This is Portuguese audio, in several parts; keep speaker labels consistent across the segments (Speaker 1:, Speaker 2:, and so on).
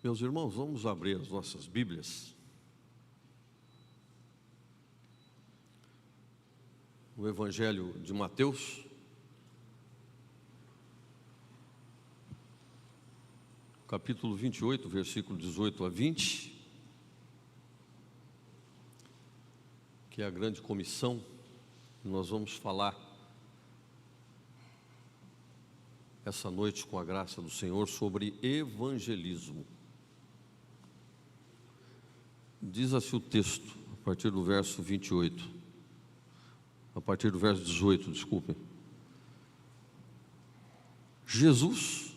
Speaker 1: Meus irmãos, vamos abrir as nossas Bíblias. O Evangelho de Mateus, capítulo 28, versículo 18 a 20, que é a grande comissão. Nós vamos falar essa noite, com a graça do Senhor, sobre evangelismo. Diz assim o texto, a partir do verso 28, a partir do verso 18, desculpem. Jesus,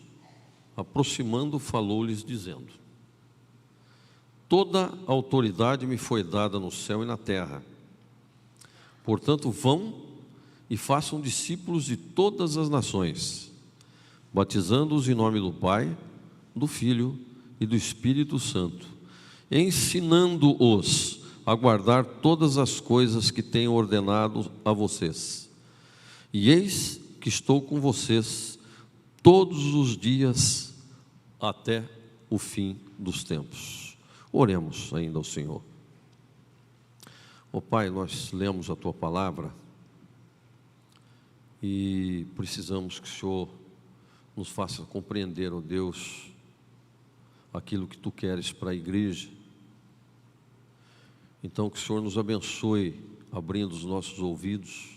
Speaker 1: aproximando, falou-lhes dizendo: toda autoridade me foi dada no céu e na terra. Portanto, vão e façam discípulos de todas as nações, batizando-os em nome do Pai, do Filho e do Espírito Santo, ensinando-os a guardar todas as coisas que tenho ordenado a vocês. E eis que estou com vocês todos os dias até o fim dos tempos. Oremos ainda ao Senhor. Ó Pai, nós lemos a Tua palavra e precisamos que o Senhor nos faça compreender, ó Deus, aquilo que Tu queres para a igreja. Então que o Senhor nos abençoe, abrindo os nossos ouvidos,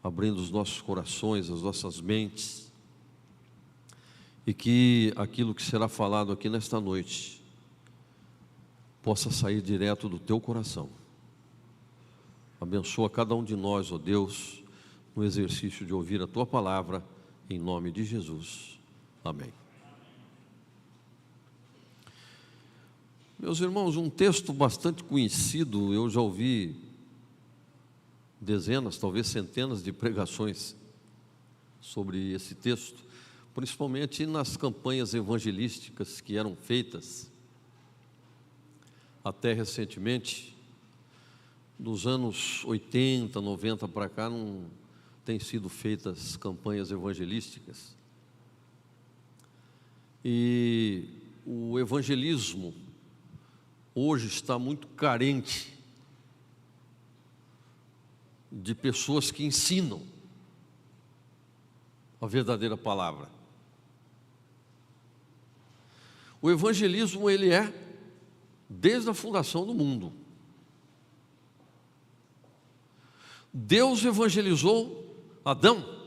Speaker 1: abrindo os nossos corações, as nossas mentes, e que aquilo que será falado aqui nesta noite possa sair direto do Teu coração. Abençoa cada um de nós, ó Deus, no exercício de ouvir a Tua palavra, em nome de Jesus. Amém. Meus irmãos, um texto bastante conhecido, eu já ouvi dezenas, talvez centenas de pregações sobre esse texto, principalmente nas campanhas evangelísticas que eram feitas até recentemente. Dos anos 80, 90 para cá, não têm sido feitas campanhas evangelísticas. E o evangelismo hoje está muito carente de pessoas que ensinam a verdadeira palavra. O evangelismo, ele é desde a fundação do mundo. Deus evangelizou Adão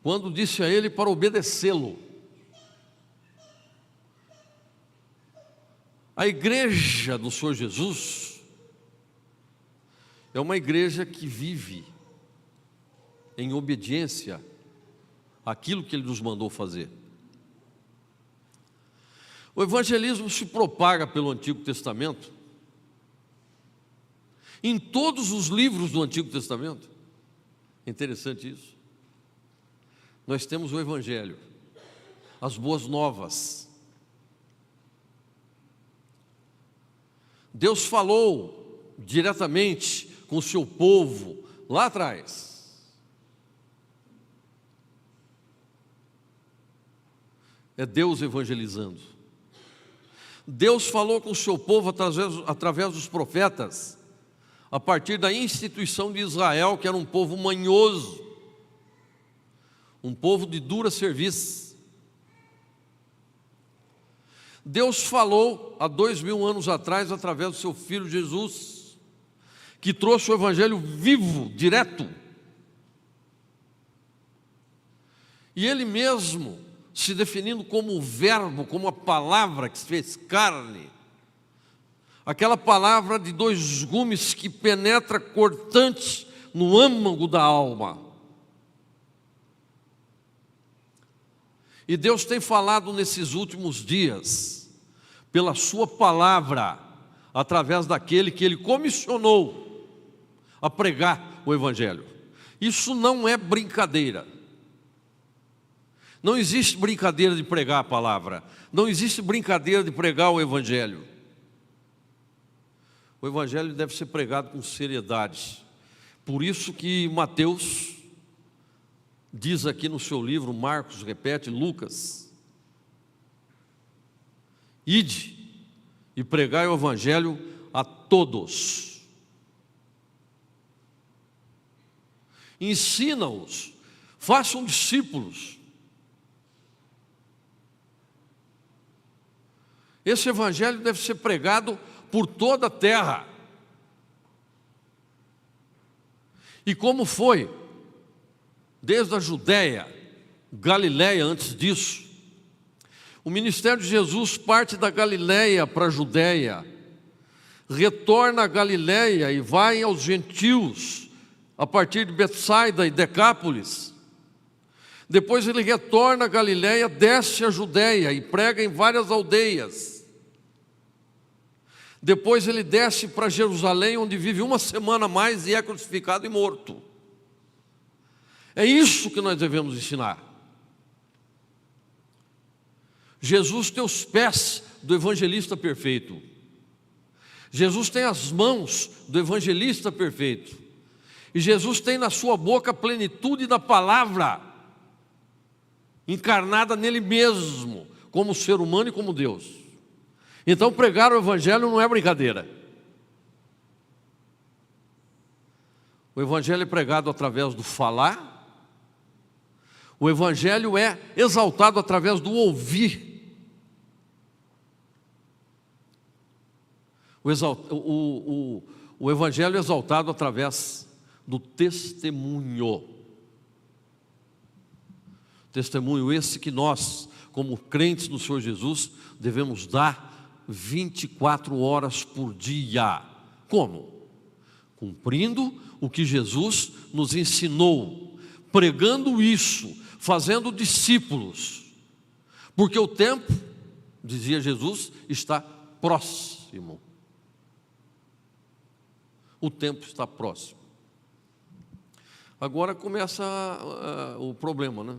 Speaker 1: quando disse a ele para obedecê-lo. A igreja do Senhor Jesus é uma igreja que vive em obediência àquilo que Ele nos mandou fazer. O evangelismo se propaga pelo Antigo Testamento, em todos os livros do Antigo Testamento. É interessante isso. Nós temos o Evangelho, as boas novas. Deus falou diretamente com o seu povo lá atrás. É Deus evangelizando. Deus falou com o seu povo através dos profetas, a partir da instituição de Israel, que era um povo manhoso, um povo de dura serviço. Deus falou há 2000 anos atrás, através do seu Filho Jesus, que trouxe o Evangelho vivo, direto. E Ele mesmo, se definindo como o Verbo, como a palavra que se fez carne, aquela palavra de dois gumes que penetra cortante no âmago da alma. E Deus tem falado nesses últimos dias, pela sua palavra, através daquele que Ele comissionou a pregar o Evangelho. Isso não é brincadeira. Não existe brincadeira de pregar a palavra. Não existe brincadeira de pregar o Evangelho. O Evangelho deve ser pregado com seriedade. Por isso que Mateus diz aqui no seu livro, Marcos repete, Lucas: ide e pregai o evangelho a todos. Ensina-os, façam discípulos. Esse evangelho deve ser pregado por toda a terra. E como foi? Desde a Judéia, Galiléia antes disso. O ministério de Jesus parte da Galiléia para a Judéia, retorna a Galiléia e vai aos gentios, a partir de Betsaida e Decápolis. Depois ele retorna a Galiléia, desce a Judéia e prega em várias aldeias. Depois ele desce para Jerusalém, onde vive uma semana a mais e é crucificado e morto. É isso que nós devemos ensinar. Jesus tem os pés do evangelista perfeito. Jesus tem as mãos do evangelista perfeito. E Jesus tem na sua boca a plenitude da palavra, encarnada nele mesmo, como ser humano e como Deus. Então pregar o evangelho não é brincadeira. O evangelho é pregado através do falar. O evangelho é exaltado através do ouvir. O evangelho é exaltado através do testemunho. Testemunho esse que nós, como crentes no Senhor Jesus, devemos dar 24 horas por dia. Como? Cumprindo o que Jesus nos ensinou, pregando isso, fazendo discípulos, porque o tempo, dizia Jesus, está próximo. O tempo está próximo. Agora começa o problema, né?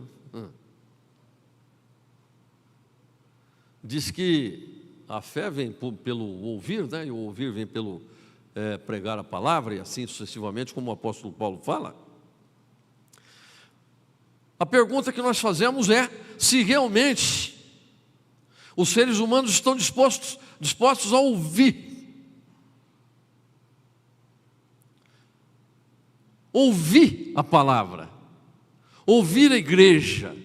Speaker 1: Diz que a fé vem pelo ouvir, né? E o ouvir vem pelo pregar a palavra, e assim sucessivamente, como o apóstolo Paulo fala. A pergunta que nós fazemos é se realmente os seres humanos estão dispostos a ouvir. Ouvir a palavra, ouvir a igreja,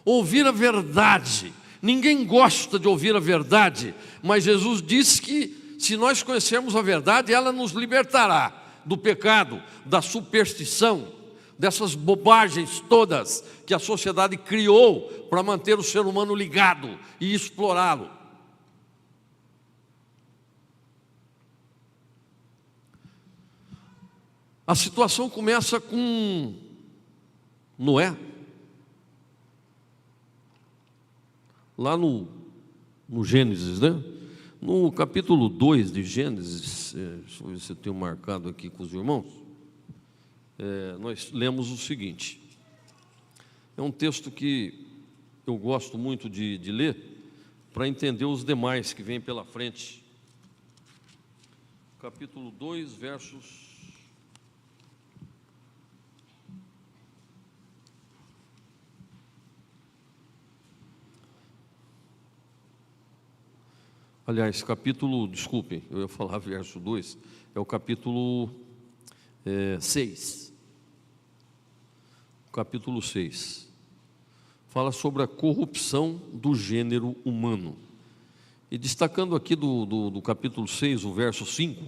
Speaker 1: ouvir a verdade. Ninguém gosta de ouvir a verdade, mas Jesus disse que se nós conhecermos a verdade, ela nos libertará do pecado, da superstição, dessas bobagens todas que a sociedade criou para manter o ser humano ligado e explorá-lo. A situação começa com Noé. Lá no Gênesis, né? No capítulo 2 de Gênesis, deixa eu ver se eu tenho marcado aqui com os irmãos, nós lemos o seguinte. É um texto que eu gosto muito de ler, para entender os demais que vêm pela frente. Capítulo 2, versos... Aliás, desculpem, eu ia falar verso 2, é o capítulo 6. Capítulo 6. Fala sobre a corrupção do gênero humano. E destacando aqui do capítulo 6, o verso 5,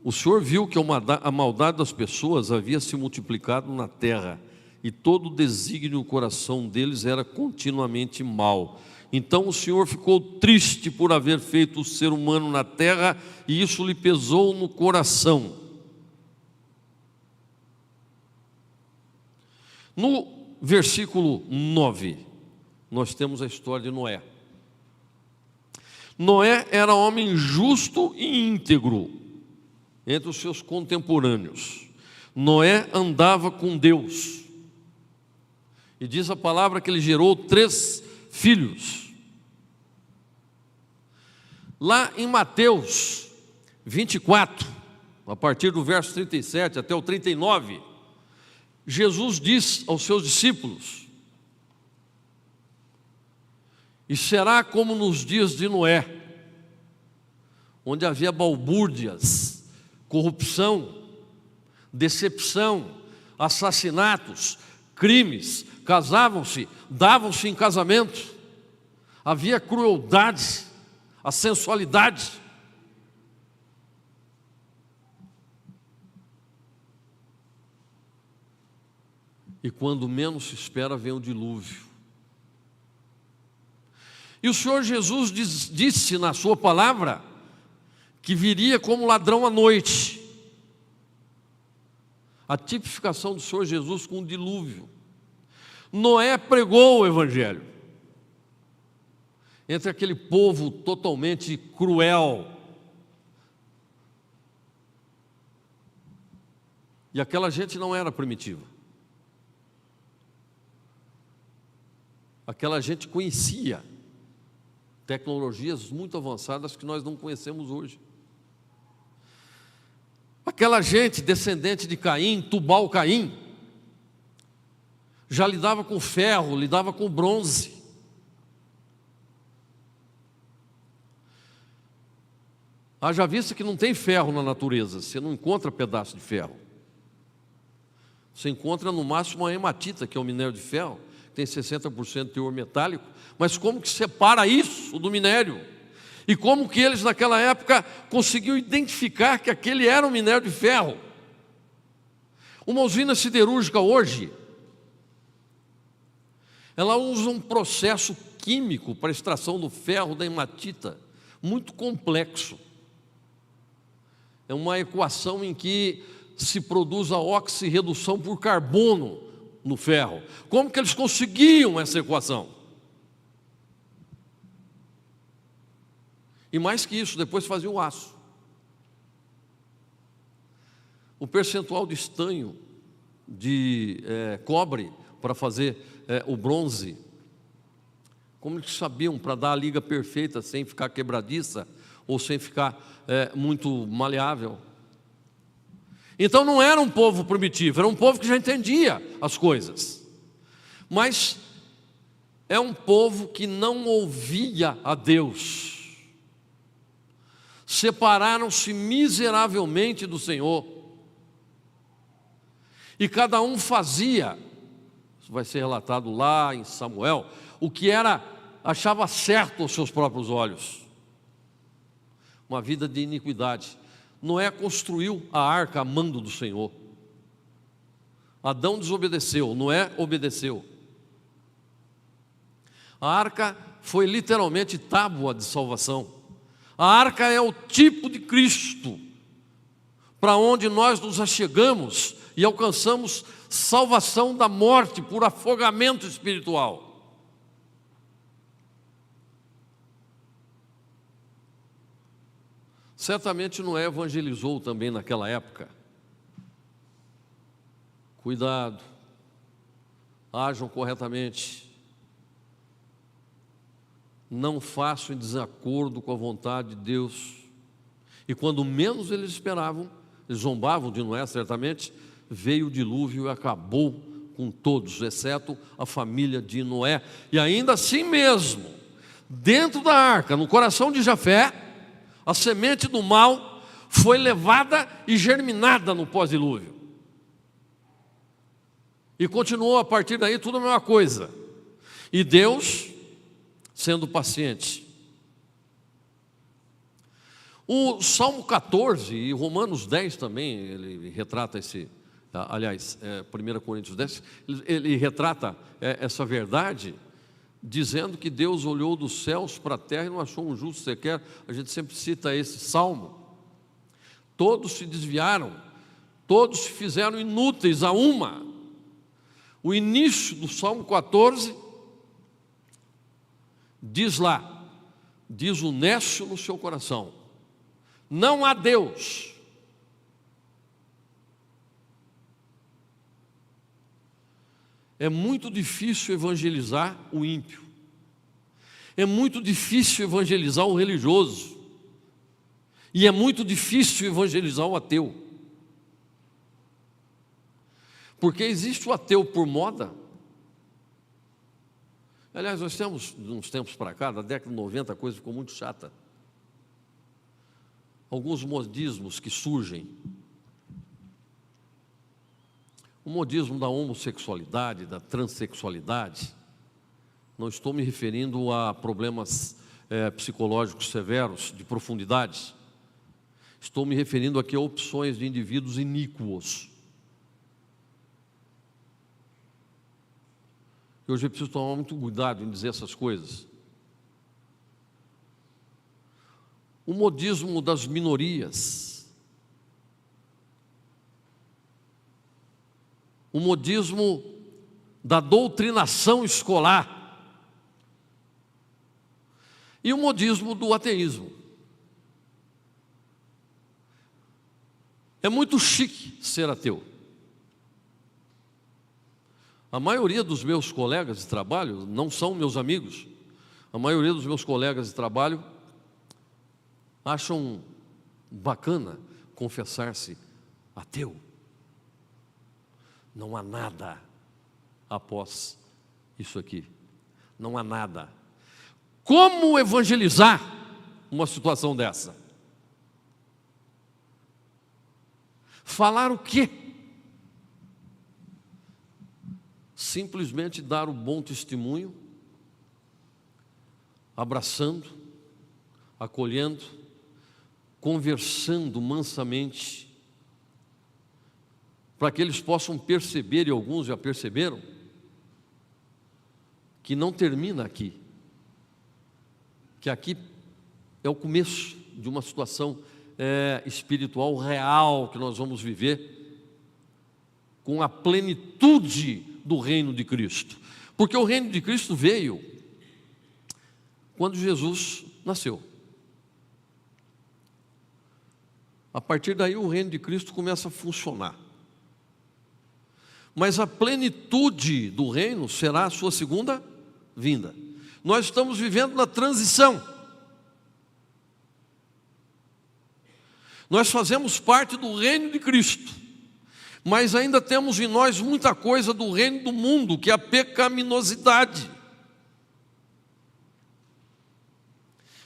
Speaker 1: o Senhor viu que a maldade das pessoas havia se multiplicado na terra, e todo o desígnio do coração deles era continuamente mau. Então o Senhor ficou triste por haver feito o ser humano na terra, e isso lhe pesou no coração. No versículo 9, nós temos a história de Noé. Noé era homem justo e íntegro entre os seus contemporâneos. Noé andava com Deus. E diz a palavra que ele gerou 3 filhos. Lá em Mateus 24, a partir do verso 37 até o 39, Jesus diz aos seus discípulos: e será como nos dias de Noé, onde havia balbúrdias, corrupção, decepção, assassinatos, crimes, casavam-se, davam-se em casamento, havia crueldade, a sensualidade. E quando menos se espera, vem o dilúvio. E o Senhor Jesus disse na sua palavra que viria como ladrão à noite. A tipificação do Senhor Jesus com o dilúvio. Noé pregou o Evangelho entre aquele povo totalmente cruel. E aquela gente não era primitiva. Aquela gente conhecia tecnologias muito avançadas que nós não conhecemos hoje. Aquela gente descendente de Caim, Tubal-Caim, já lidava com ferro, lidava com bronze. Haja vista que não tem ferro na natureza, você não encontra pedaço de ferro. Você encontra no máximo a hematita, que é o minério de ferro, que tem 60% de teor metálico. Mas como que separa isso do minério? E como que eles naquela época conseguiam identificar que aquele era um minério de ferro? Uma usina siderúrgica hoje, ela usa um processo químico para a extração do ferro da hematita, muito complexo. É uma equação em que se produz a oxirredução por carbono no ferro. Como que eles conseguiam essa equação? E mais que isso, depois faziam o aço. O percentual de estanho de cobre para fazer o bronze, como eles sabiam para dar a liga perfeita sem ficar quebradiça ou sem ficar muito maleável? Então não era um povo primitivo, era um povo que já entendia as coisas. Mas é um povo que não ouvia a Deus. Separaram-se miseravelmente do Senhor. E cada um fazia, isso vai ser relatado lá em Samuel, o que achava certo aos seus próprios olhos. Uma vida de iniquidade. Noé construiu a arca a mando do Senhor. Adão desobedeceu, Noé obedeceu. A arca foi literalmente tábua de salvação. A arca é o tipo de Cristo, para onde nós nos achegamos e alcançamos salvação da morte por afogamento espiritual. Certamente Noé evangelizou também naquela época. Cuidado, ajam corretamente, não façam em desacordo com a vontade de Deus. E quando menos eles esperavam, eles zombavam de Noé, certamente, veio o dilúvio e acabou com todos, exceto a família de Noé. E ainda assim mesmo, dentro da arca, no coração de Jafé, a semente do mal foi levada e germinada no pós-dilúvio. E continuou a partir daí tudo a mesma coisa. E Deus, sendo paciente. O Salmo 14 e Romanos 10 também, ele retrata aliás, 1 Coríntios 10, ele retrata essa verdade, dizendo que Deus olhou dos céus para a terra e não achou um justo sequer. A gente sempre cita esse salmo. Todos se desviaram, todos se fizeram inúteis a uma. O início do Salmo 14 diz lá, diz o nécio no seu coração: não há Deus. É muito difícil evangelizar o ímpio. É muito difícil evangelizar o religioso. E é muito difícil evangelizar o ateu. Porque existe o ateu por moda. Aliás, nós temos, de uns tempos para cá, da década de 90, a coisa ficou muito chata. Alguns modismos que surgem. O modismo da homossexualidade, da transexualidade. Não estou me referindo a problemas psicológicos severos, de profundidade. Estou me referindo aqui a opções de indivíduos iníquos. E hoje eu preciso tomar muito cuidado em dizer essas coisas. O modismo das minorias. O modismo da doutrinação escolar. E o modismo do ateísmo. É muito chique ser ateu. A maioria dos meus colegas de trabalho não são meus amigos. A maioria dos meus colegas de trabalho acham bacana confessar-se ateu. Não há nada após isso aqui. Não há nada. Como evangelizar uma situação dessa? Falar o quê? Simplesmente dar o bom testemunho, abraçando, acolhendo, conversando mansamente, para que eles possam perceber, e alguns já perceberam, que não termina aqui, que aqui é o começo de uma situação espiritual real que nós vamos viver com a plenitude do reino de Cristo. Porque o reino de Cristo veio quando Jesus nasceu. A partir daí o reino de Cristo começa a funcionar. Mas a plenitude do reino será a sua segunda vinda. Nós estamos vivendo na transição. Nós fazemos parte do reino de Cristo, mas ainda temos em nós muita coisa do reino do mundo, que é a pecaminosidade.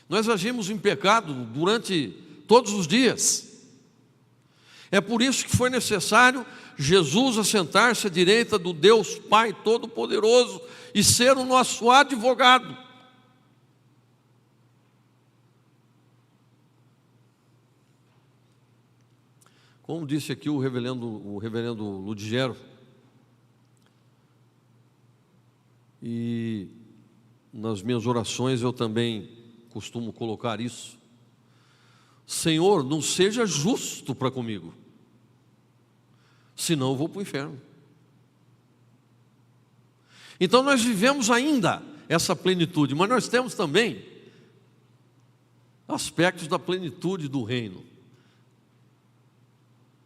Speaker 1: Nós agimos em pecado durante todos os dias. É por isso que foi necessário Jesus assentar-se à direita do Deus Pai Todo-Poderoso e ser o nosso advogado. Como disse aqui o reverendo Ludigero, e nas minhas orações eu também costumo colocar isso: Senhor, não seja justo para comigo, senão eu vou para o inferno. Então nós vivemos ainda essa plenitude, mas nós temos também aspectos da plenitude do reino,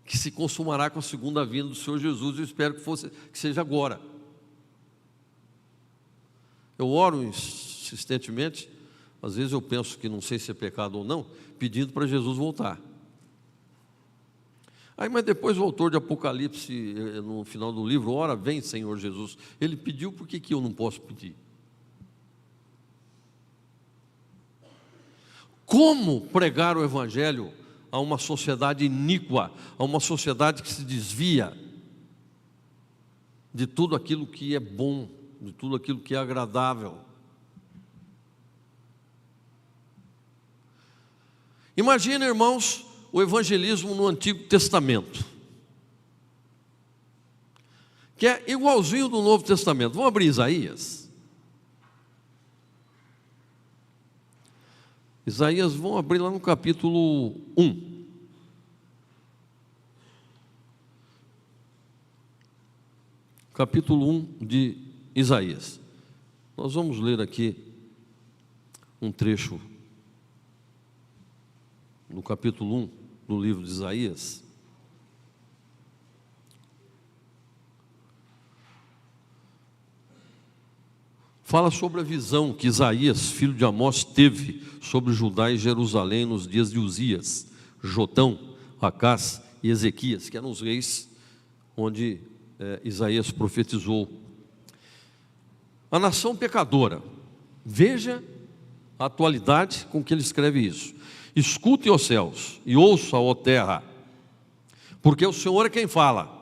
Speaker 1: que se consumará com a segunda vinda do Senhor Jesus. Eu espero que seja agora. Eu oro insistentemente, às vezes eu penso que não sei se é pecado ou não, pedindo para Jesus voltar. Aí, mas depois o autor de Apocalipse, no final do livro, ora, vem Senhor Jesus. Ele pediu, por que eu não posso pedir? Como pregar o Evangelho a uma sociedade iníqua, a uma sociedade que se desvia de tudo aquilo que é bom, de tudo aquilo que é agradável? Imagina, irmãos, o evangelismo no Antigo Testamento, que é igualzinho do Novo Testamento. Vamos abrir Isaías. Isaías, vamos abrir lá no capítulo 1. Capítulo 1 de Isaías. Nós vamos ler aqui um trecho no capítulo 1 do livro de Isaías. Fala sobre a visão que Isaías, filho de Amós, teve sobre Judá e Jerusalém nos dias de Uzias, Jotão, Acás e Ezequias, que eram os reis onde Isaías profetizou. A nação pecadora, veja a atualidade com que ele escreve isso. Escutem, ó céus, e ouça, ó terra, porque o Senhor é quem fala.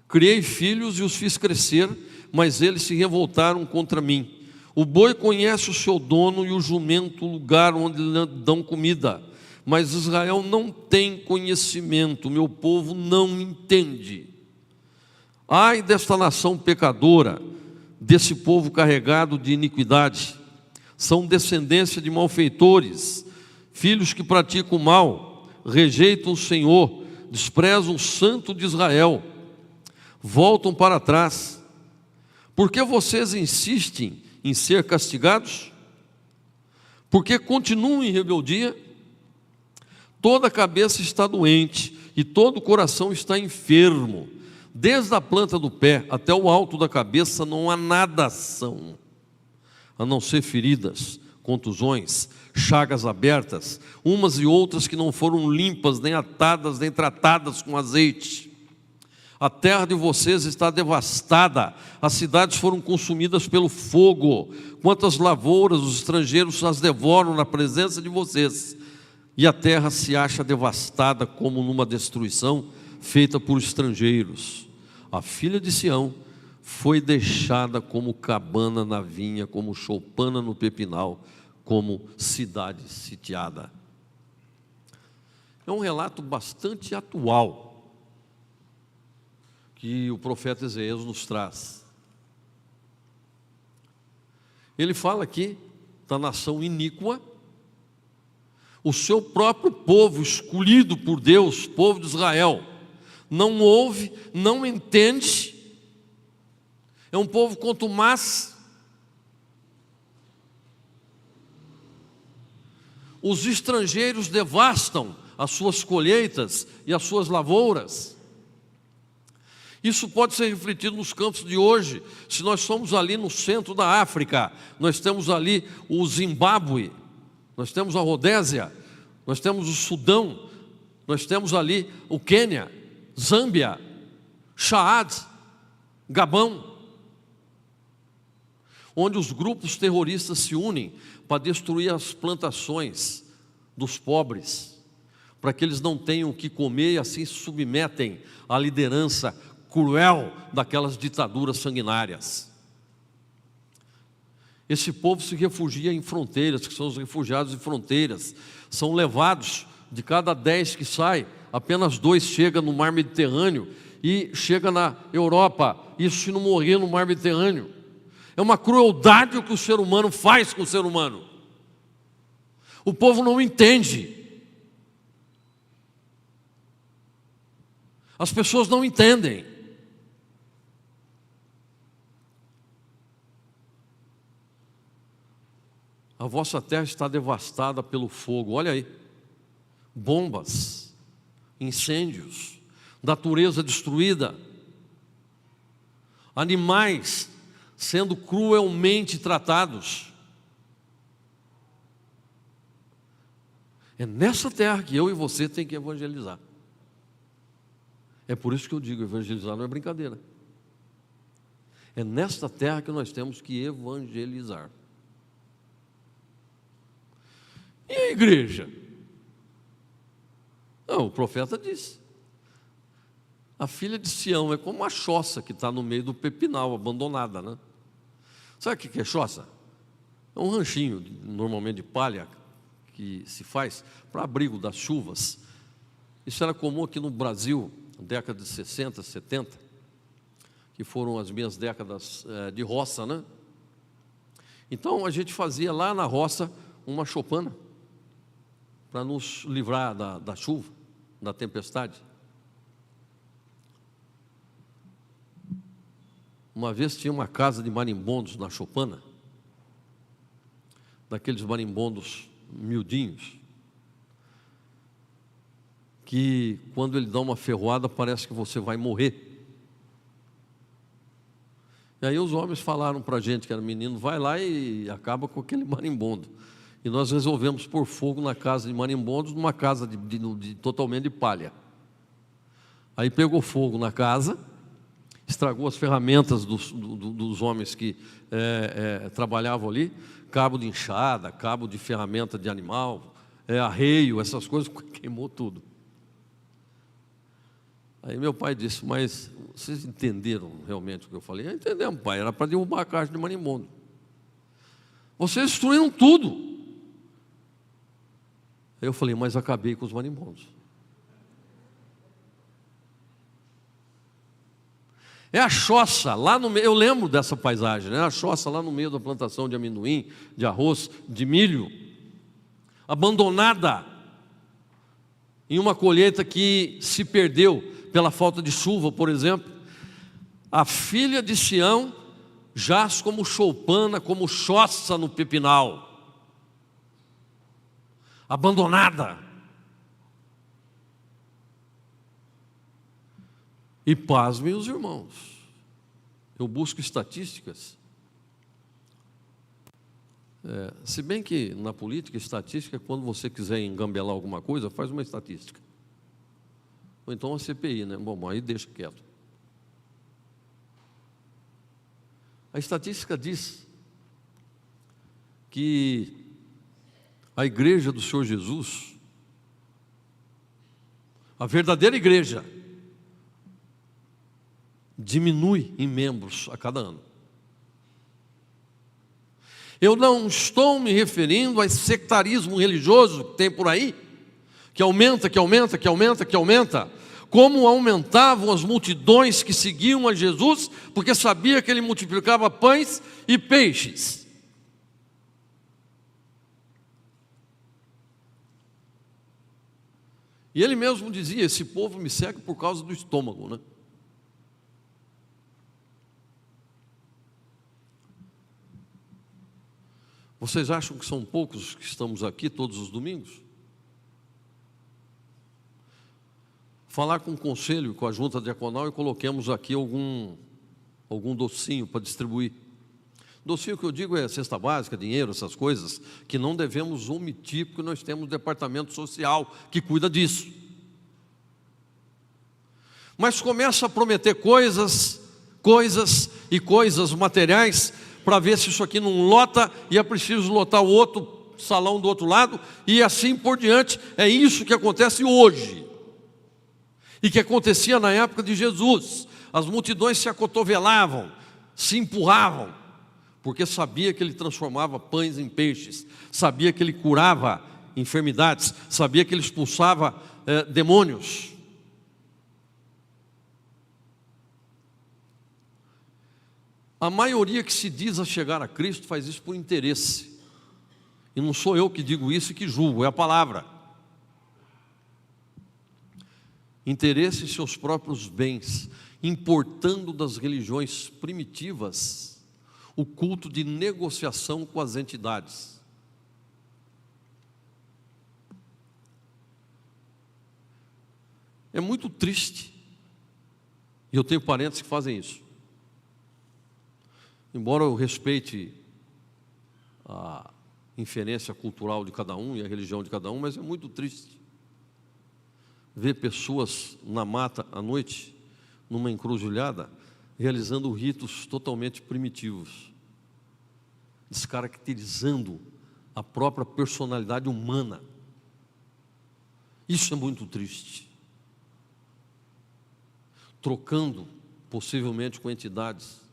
Speaker 1: Criei filhos e os fiz crescer, mas eles se revoltaram contra mim. O boi conhece o seu dono e o jumento o lugar onde lhe dão comida. Mas Israel não tem conhecimento, meu povo não entende. Ai desta nação pecadora, desse povo carregado de iniquidade. São descendência de malfeitores, filhos que praticam o mal, rejeitam o Senhor, desprezam o Santo de Israel, voltam para trás. Por que vocês insistem em ser castigados? Porque continuam em rebeldia? Toda a cabeça está doente e todo o coração está enfermo. Desde a planta do pé até o alto da cabeça não há nada são, a não ser feridas, contusões, chagas abertas, umas e outras que não foram limpas, nem atadas, nem tratadas com azeite. A terra de vocês está devastada, as cidades foram consumidas pelo fogo. Quantas lavouras os estrangeiros as devoram na presença de vocês. E a terra se acha devastada como numa destruição feita por estrangeiros. A filha de Sião foi deixada como cabana na vinha, como choupana no pepinal, como cidade sitiada. É um relato bastante atual que o profeta Isaías nos traz. Ele fala aqui da nação iníqua, o seu próprio povo escolhido por Deus, povo de Israel, não ouve, não entende, é um povo contumaz. Os estrangeiros devastam as suas colheitas e as suas lavouras. Isso pode ser refletido nos campos de hoje. Se nós somos ali no centro da África, nós temos ali o Zimbábue, nós temos a Rodésia, nós temos o Sudão, nós temos ali o Quênia, Zâmbia, Chad, Gabão, onde os grupos terroristas se unem para destruir as plantações dos pobres, para que eles não tenham o que comer e assim se submetem à liderança cruel daquelas ditaduras sanguinárias. Esse povo se refugia em fronteiras, que são os refugiados de fronteiras, são levados, de cada 10 que saem, apenas 2 chegam no mar Mediterrâneo e chega na Europa, isso se não morrer no mar Mediterrâneo. É uma crueldade o que o ser humano faz com o ser humano. O povo não entende. As pessoas não entendem. A vossa terra está devastada pelo fogo. Olha aí, bombas, incêndios, natureza destruída, animais sendo cruelmente tratados. É nessa terra que eu e você tem que evangelizar. É por isso que eu digo, evangelizar não é brincadeira. É nesta terra que nós temos que evangelizar. E a igreja? Não, o profeta disse. A filha de Sião é como uma choça que está no meio do pepinal, abandonada, né? Sabe o que é choça? É um ranchinho, normalmente de palha, que se faz para abrigo das chuvas. Isso era comum aqui no Brasil, na década de 60, 70, que foram as minhas décadas de roça, né? Então a gente fazia lá na roça uma choupana, para nos livrar da chuva, da tempestade. Uma vez tinha uma casa de marimbondos na choupana, daqueles marimbondos miudinhos, que quando ele dá uma ferroada parece que você vai morrer. E aí os homens falaram para a gente que era menino, vai lá e acaba com aquele marimbondo. E nós resolvemos pôr fogo na casa de marimbondos, numa casa totalmente de palha. Aí pegou fogo na casa, estragou as ferramentas dos homens que trabalhavam ali, cabo de enxada, cabo de ferramenta de animal, arreio, essas coisas, queimou tudo. Aí meu pai disse: mas vocês entenderam realmente o que eu falei? Entendemos, pai, era para derrubar a caixa de marimbondo. Vocês destruíram tudo. Aí eu falei: mas acabei com os marimbondos. É a choça lá no meio, eu lembro dessa paisagem, né? A choça lá no meio da plantação de amendoim, de arroz, de milho, abandonada, em uma colheita que se perdeu pela falta de chuva, por exemplo. A filha de Sião jaz como choupana, como choça no pepinal, abandonada. E pasmem os irmãos, eu busco estatísticas, se bem que na política, estatística, quando você quiser engambelar alguma coisa, faz uma estatística, ou então uma CPI, né? Bom, aí deixa quieto. A estatística diz que a igreja do Senhor Jesus, a verdadeira igreja, diminui em membros a cada ano. Eu não estou me referindo a esse sectarismo religioso que tem por aí, que aumenta, como aumentavam as multidões que seguiam a Jesus, porque sabia que ele multiplicava pães e peixes. E ele mesmo dizia: esse povo me segue por causa do estômago, né? Vocês acham que são poucos que estamos aqui todos os domingos? Falar com o conselho, com a junta diaconal, e coloquemos aqui algum docinho para distribuir. Docinho que eu digo é cesta básica, dinheiro, essas coisas, que não devemos omitir, porque nós temos um departamento social que cuida disso. Mas começa a prometer coisas materiais, para ver se isso aqui não lota, e é preciso lotar o outro salão do outro lado, e assim por diante. É isso que acontece hoje, e que acontecia na época de Jesus. As multidões se acotovelavam, se empurravam, porque sabia que ele transformava pães em peixes, sabia que ele curava enfermidades, sabia que ele expulsava demônios. A maioria que se diz a chegar a Cristo faz isso por interesse. E não sou eu que digo isso e que julgo, é a palavra. Interesse em seus próprios bens, importando das religiões primitivas o culto de negociação com as entidades. É muito triste, e eu tenho parentes que fazem isso. Embora eu respeite a inferência cultural de cada um e a religião de cada um, mas é muito triste ver pessoas na mata à noite, numa encruzilhada, realizando ritos totalmente primitivos, descaracterizando a própria personalidade humana. Isso é muito triste. Trocando, possivelmente, com entidades.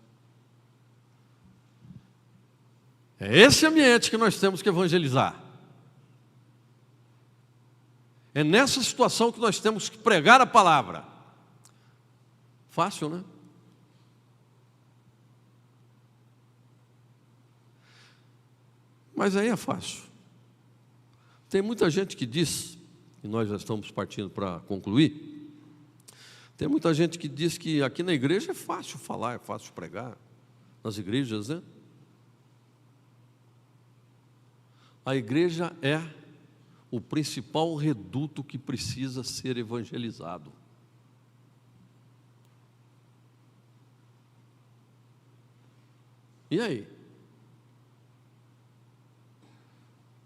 Speaker 1: É esse ambiente que nós temos que evangelizar. É nessa situação que nós temos que pregar a palavra. Fácil, né? Mas aí é fácil. Tem muita gente que diz, e nós já estamos partindo para concluir, tem muita gente que diz que aqui na igreja é fácil falar, é fácil pregar, nas igrejas, né? A igreja é o principal reduto que precisa ser evangelizado. E aí?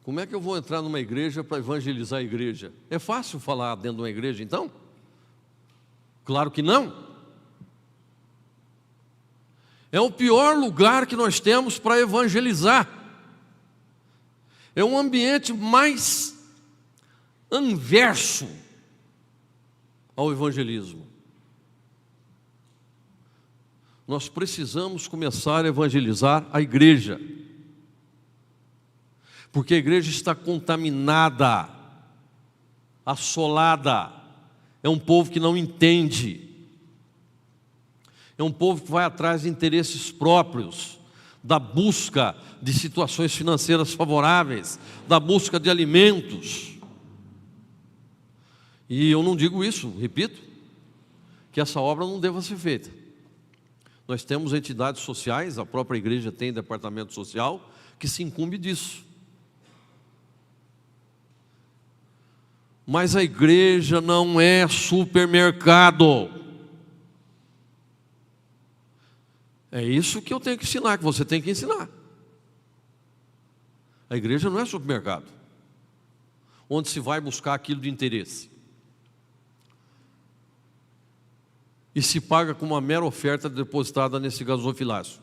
Speaker 1: Como é que eu vou entrar numa igreja para evangelizar a igreja? É fácil falar dentro de uma igreja, então? Claro que não. É o pior lugar que nós temos para evangelizar. É um ambiente mais anverso ao evangelismo. Nós precisamos começar a evangelizar a igreja, porque a igreja está contaminada, assolada. É um povo que não entende, é um povo que vai atrás de interesses próprios, da busca de situações financeiras favoráveis, da busca de alimentos. E eu não digo isso, repito, que essa obra não deva ser feita. Nós temos entidades sociais, a própria igreja tem departamento social, que se incumbe disso. Mas a igreja não é supermercado. É isso que eu tenho que ensinar, que você tem que ensinar. A igreja não é supermercado, onde se vai buscar aquilo de interesse e se paga com uma mera oferta depositada nesse gasofilácio.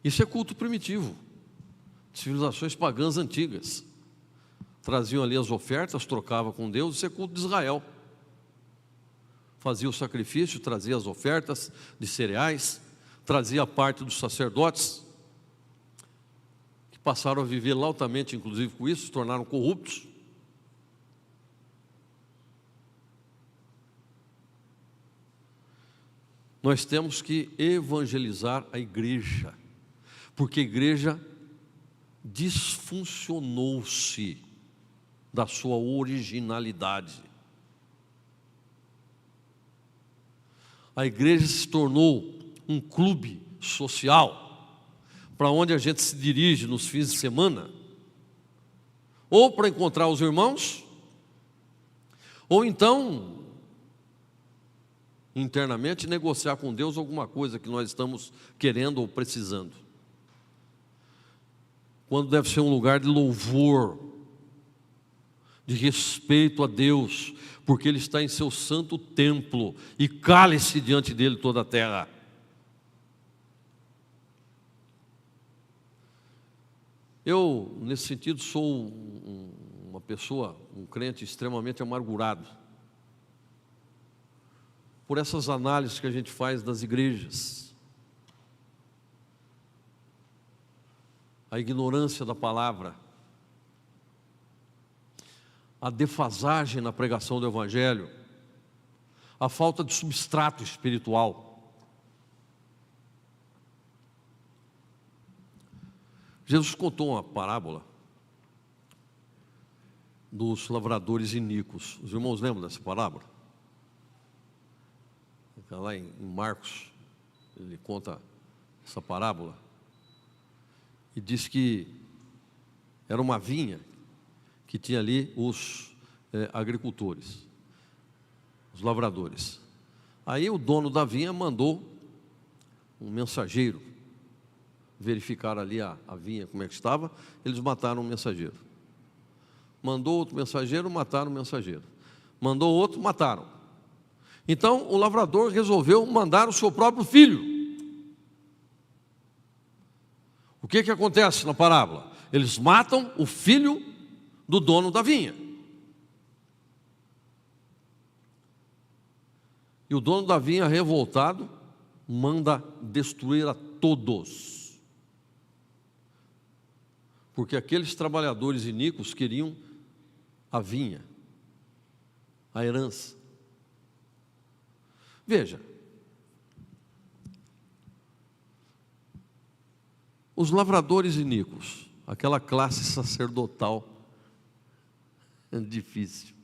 Speaker 1: Isso é culto primitivo. Civilizações pagãs antigas traziam ali as ofertas, trocavam com Deus. Isso é culto de Israel. Fazia o sacrifício, trazia as ofertas de cereais, trazia a parte dos sacerdotes, que passaram a viver lautamente, inclusive com isso, se tornaram corruptos. Nós temos que evangelizar a igreja, porque a igreja disfuncionou-se da sua originalidade. A igreja se tornou um clube social, para onde a gente se dirige nos fins de semana, ou para encontrar os irmãos, ou então, internamente, negociar com Deus alguma coisa que nós estamos querendo ou precisando. Quando deve ser um lugar de louvor, de respeito a Deus, porque Ele está em seu santo templo, e cale-se diante dEle toda a terra. Eu, nesse sentido, sou uma pessoa, um crente extremamente amargurado, por essas análises que a gente faz das igrejas, a ignorância da palavra, a defasagem na pregação do Evangelho, a falta de substrato espiritual. Jesus contou uma parábola dos lavradores iníquos. Os irmãos lembram dessa parábola? Está lá em Marcos, ele conta essa parábola e diz que era uma vinha que tinha ali os agricultores, os lavradores. Aí o dono da vinha mandou um mensageiro verificar ali a vinha, como é que estava. Eles mataram o mensageiro. Mandou outro mensageiro, mataram o mensageiro. Mandou outro, mataram. Então o lavrador resolveu mandar o seu próprio filho. O que acontece na parábola? Eles matam o filho do dono da vinha. E o dono da vinha, revoltado, manda destruir a todos. Porque aqueles trabalhadores iníquos queriam a vinha, a herança. Veja, os lavradores iníquos, aquela classe sacerdotal difícil.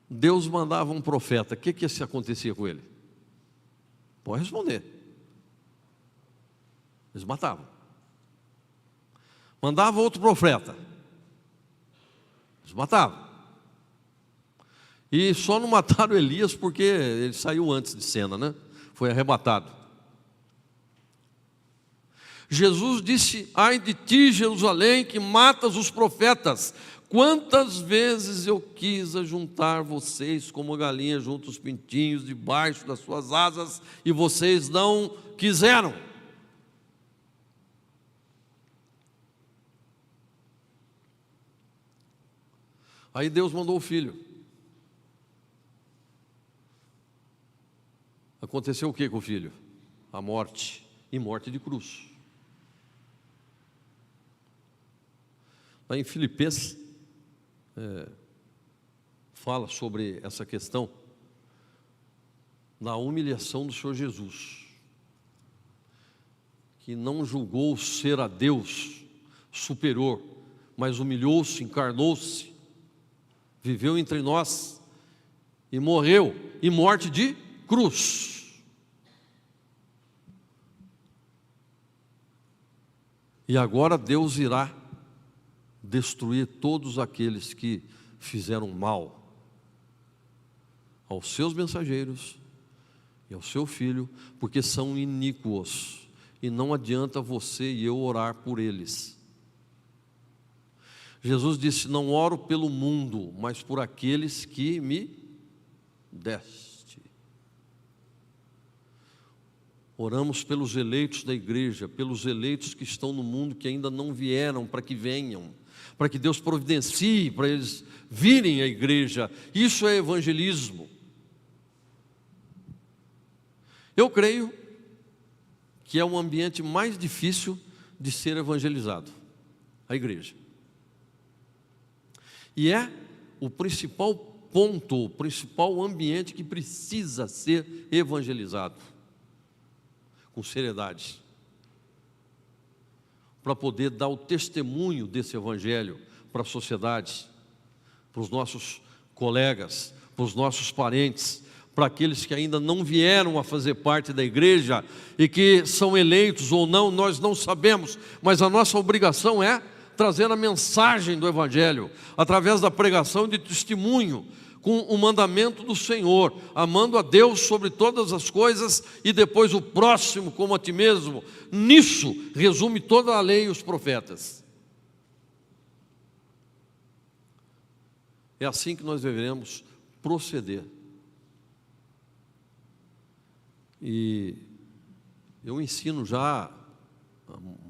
Speaker 1: Deus mandava um profeta, o que acontecia com ele? Pode responder. Eles matavam. Mandava outro profeta, eles matavam. E só não mataram Elias porque ele saiu antes de cena, né? Foi arrebatado. Jesus disse: ai de ti, Jerusalém, que matas os profetas, quantas vezes eu quis ajuntar vocês como a galinha junta os pintinhos debaixo das suas asas, e vocês não quiseram. Aí Deus mandou o filho. Aconteceu o que com o filho? A morte, e morte de cruz. Lá em Filipenses, fala sobre essa questão da humilhação do Senhor Jesus, que não julgou ser a Deus superior, mas humilhou-se, encarnou-se, viveu entre nós e morreu, e morte de cruz. E agora Deus irá destruir todos aqueles que fizeram mal aos seus mensageiros e ao seu filho, porque são iníquos, e não adianta você e eu orar por eles. Jesus disse: não oro pelo mundo, mas por aqueles que me deste. Oramos pelos eleitos da igreja, pelos eleitos que estão no mundo, que ainda não vieram, para que venham, para que Deus providencie, para eles virem à igreja. Isso é evangelismo. Eu creio que é um ambiente mais difícil de ser evangelizado, a igreja. E é o principal ponto, o principal ambiente que precisa ser evangelizado, com seriedade, para poder dar o testemunho desse evangelho para a sociedade, para os nossos colegas, para os nossos parentes, para aqueles que ainda não vieram a fazer parte da igreja e que são eleitos ou não, nós não sabemos, mas a nossa obrigação é trazer a mensagem do evangelho, através da pregação de testemunho, com o mandamento do Senhor, amando a Deus sobre todas as coisas e depois o próximo como a ti mesmo. Nisso resume toda a lei e os profetas. É assim que nós devemos proceder. E eu ensino já há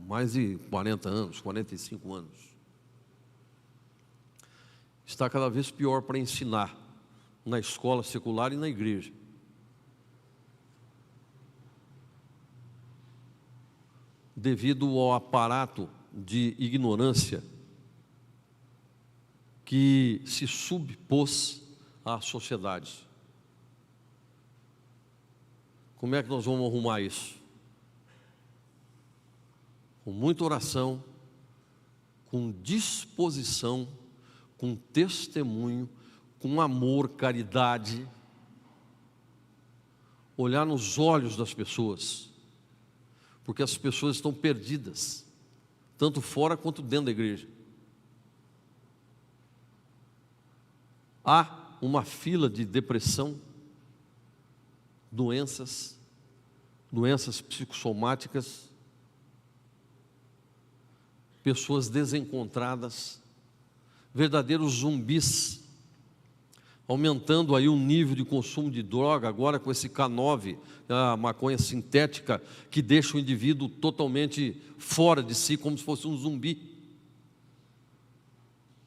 Speaker 1: mais de 40 anos, 45 anos. Está cada vez pior para ensinar na escola secular e na igreja. Devido ao aparato de ignorância que se subpôs à sociedade. Como é que nós vamos arrumar isso? Com muita oração, com disposição, com testemunho, com amor, caridade, olhar nos olhos das pessoas, porque as pessoas estão perdidas, tanto fora quanto dentro da igreja. Há uma fila de depressão, doenças psicossomáticas, pessoas desencontradas, verdadeiros zumbis, aumentando aí o nível de consumo de droga, agora com esse K9, a maconha sintética, que deixa o indivíduo totalmente fora de si, como se fosse um zumbi.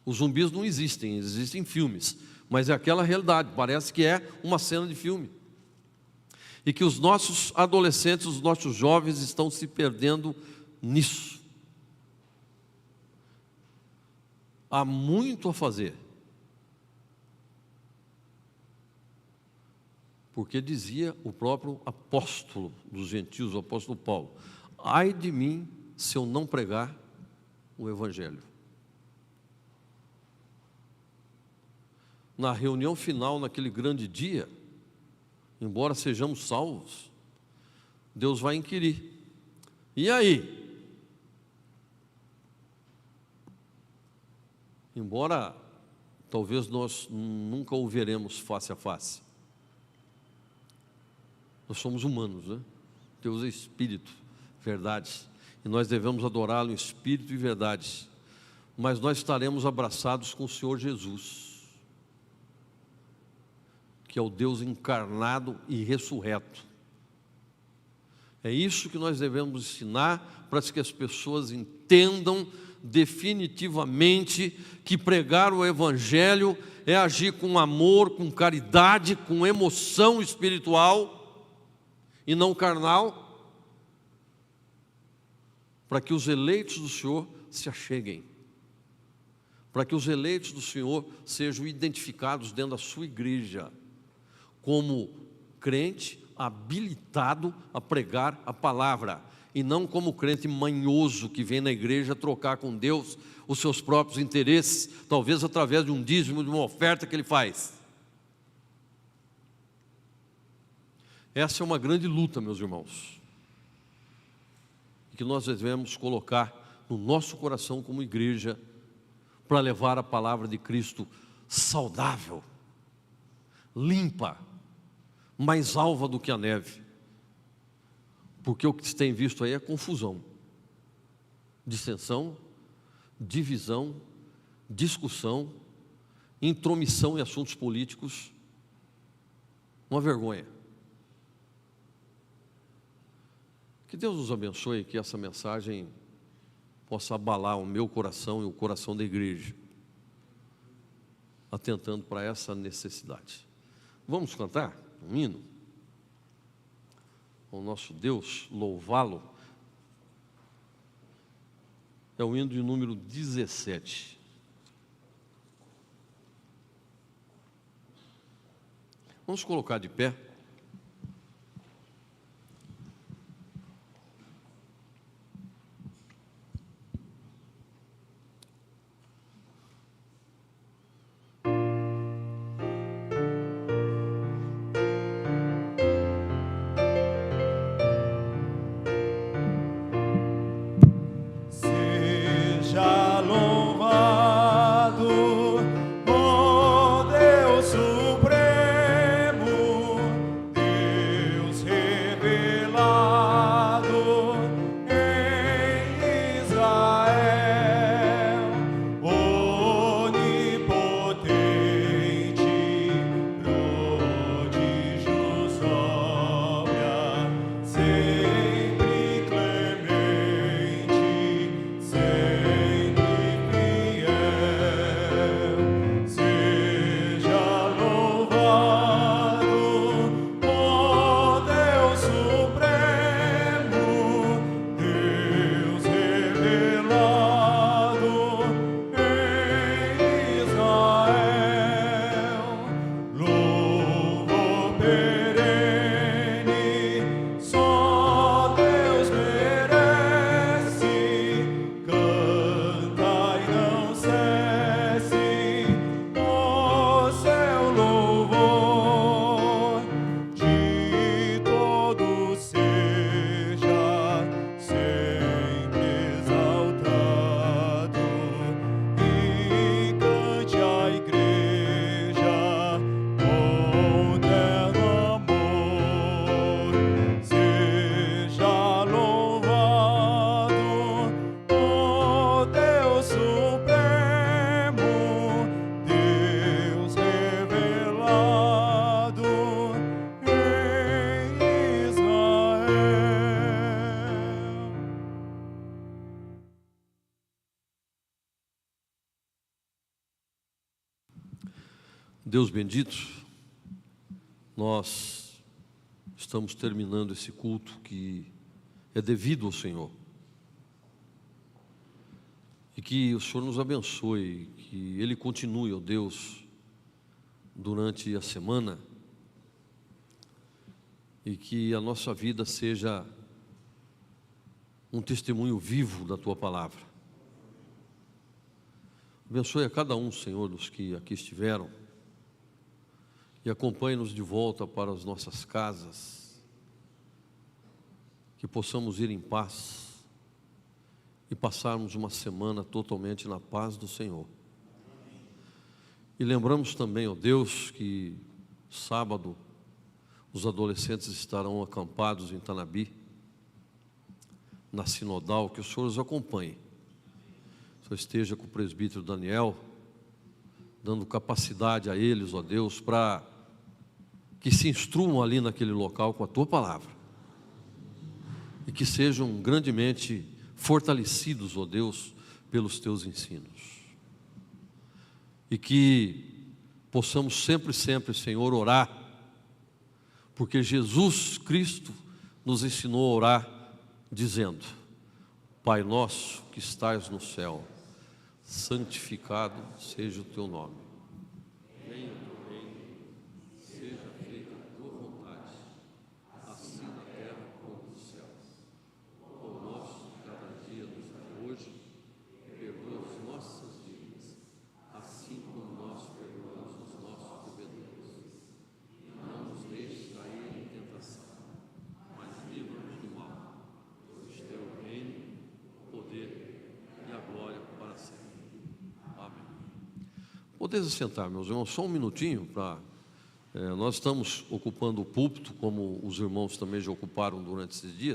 Speaker 1: Os zumbis não existem, existem filmes, mas é aquela realidade, parece que é uma cena de filme. E que os nossos adolescentes, os nossos jovens estão se perdendo nisso. Há muito a fazer. Porque dizia o próprio apóstolo dos gentios, o apóstolo Paulo: ai de mim se eu não pregar o evangelho. Na reunião final, naquele grande dia, embora sejamos salvos, Deus vai inquirir: e aí? Embora talvez nós nunca o veremos face a face, nós somos humanos, né? Deus é espírito, verdade, e nós devemos adorá-lo em espírito e verdade, mas nós estaremos abraçados com o Senhor Jesus, que é o Deus encarnado e ressurreto. É isso que nós devemos ensinar, para que as pessoas entendam definitivamente que pregar o Evangelho é agir com amor, com caridade, com emoção espiritual e não carnal, para que os eleitos do Senhor se acheguem, para que os eleitos do Senhor sejam identificados dentro da sua igreja como crente habilitado a pregar a palavra, e não como crente manhoso que vem na igreja trocar com Deus os seus próprios interesses, talvez através de um dízimo, de uma oferta que ele faz. Essa é uma grande luta, meus irmãos, que nós devemos colocar no nosso coração como igreja, para levar a palavra de Cristo saudável, limpa, mais alva do que a neve, porque o que se tem visto aí é confusão, dissensão, divisão, discussão, intromissão em assuntos políticos, uma vergonha. Que Deus nos abençoe e que essa mensagem possa abalar o meu coração e o coração da igreja, atentando para essa necessidade. Vamos cantar um hino ao nosso Deus, louvá-lo. É o hino de número 17. Vamos colocar de pé. Deus bendito, nós estamos terminando esse culto que é devido ao Senhor. E que o Senhor nos abençoe, que Ele continue, ó Deus, durante a semana, e que a nossa vida seja um testemunho vivo da Tua Palavra. Abençoe a cada um, Senhor, dos que aqui estiveram, e acompanhe-nos de volta para as nossas casas, que possamos ir em paz e passarmos uma semana totalmente na paz do Senhor. E lembramos também, ó Deus, que sábado os adolescentes estarão acampados em Tanabi, na sinodal, que o Senhor os acompanhe. O Senhor esteja com o presbítero Daniel, dando capacidade a eles, ó Deus, para que se instruam ali naquele local com a Tua palavra, e que sejam grandemente fortalecidos, ó Deus, pelos Teus ensinos, e que possamos sempre, Senhor, orar, porque Jesus Cristo nos ensinou a orar, dizendo: Pai nosso que estás no céu, santificado seja o Teu nome. Venha o Teu reino, seja feita a Tua vontade, assim na terra como nos céus. O pão nosso de cada dia nos dá hoje, e perdoa as nossas dívidas, assim como nós perdoamos os nossos devedores. E não nos deixes cair em tentação, mas livra-nos do mal, pois Teu o reino, o poder e a glória para sempre. Amém. Podeis assentar, meus irmãos, só um minutinho para... nós estamos ocupando o púlpito, como os irmãos também já ocuparam durante esses dias.